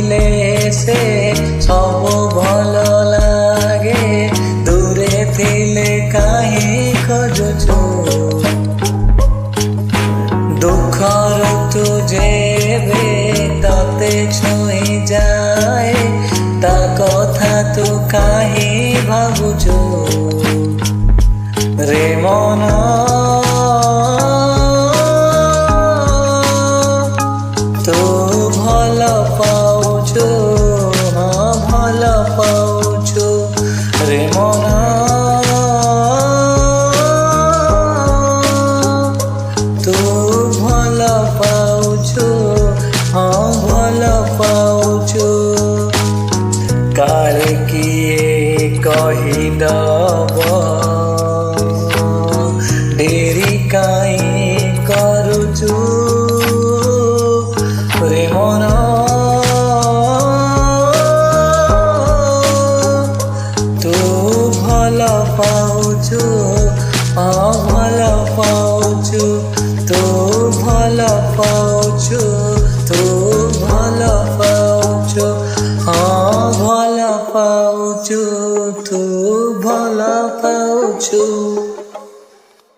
থাকিলে সে সব ভাল লাগে, দূরে থিলে কাহি খোঁজুছু। দুঃখর তু যেবে তাতে ছুঁই যায়, তা কথা তু কাহি ভাবুছু রে মন। তু ভাল পাউছু, ভাল পাউছু রে মন। তু ভাল পাউছু, ভাল পাউছু। কাଳେ কিଏ କହିଦବ, ଡେରି କାହିଁ କରୁଛୁ ରେ ମନ। ତୁ ଭଲ ପାଉଛୁ, ଭଲ ପାଉଛୁ, ତୁ ଭଲ ପାଉଛୁ।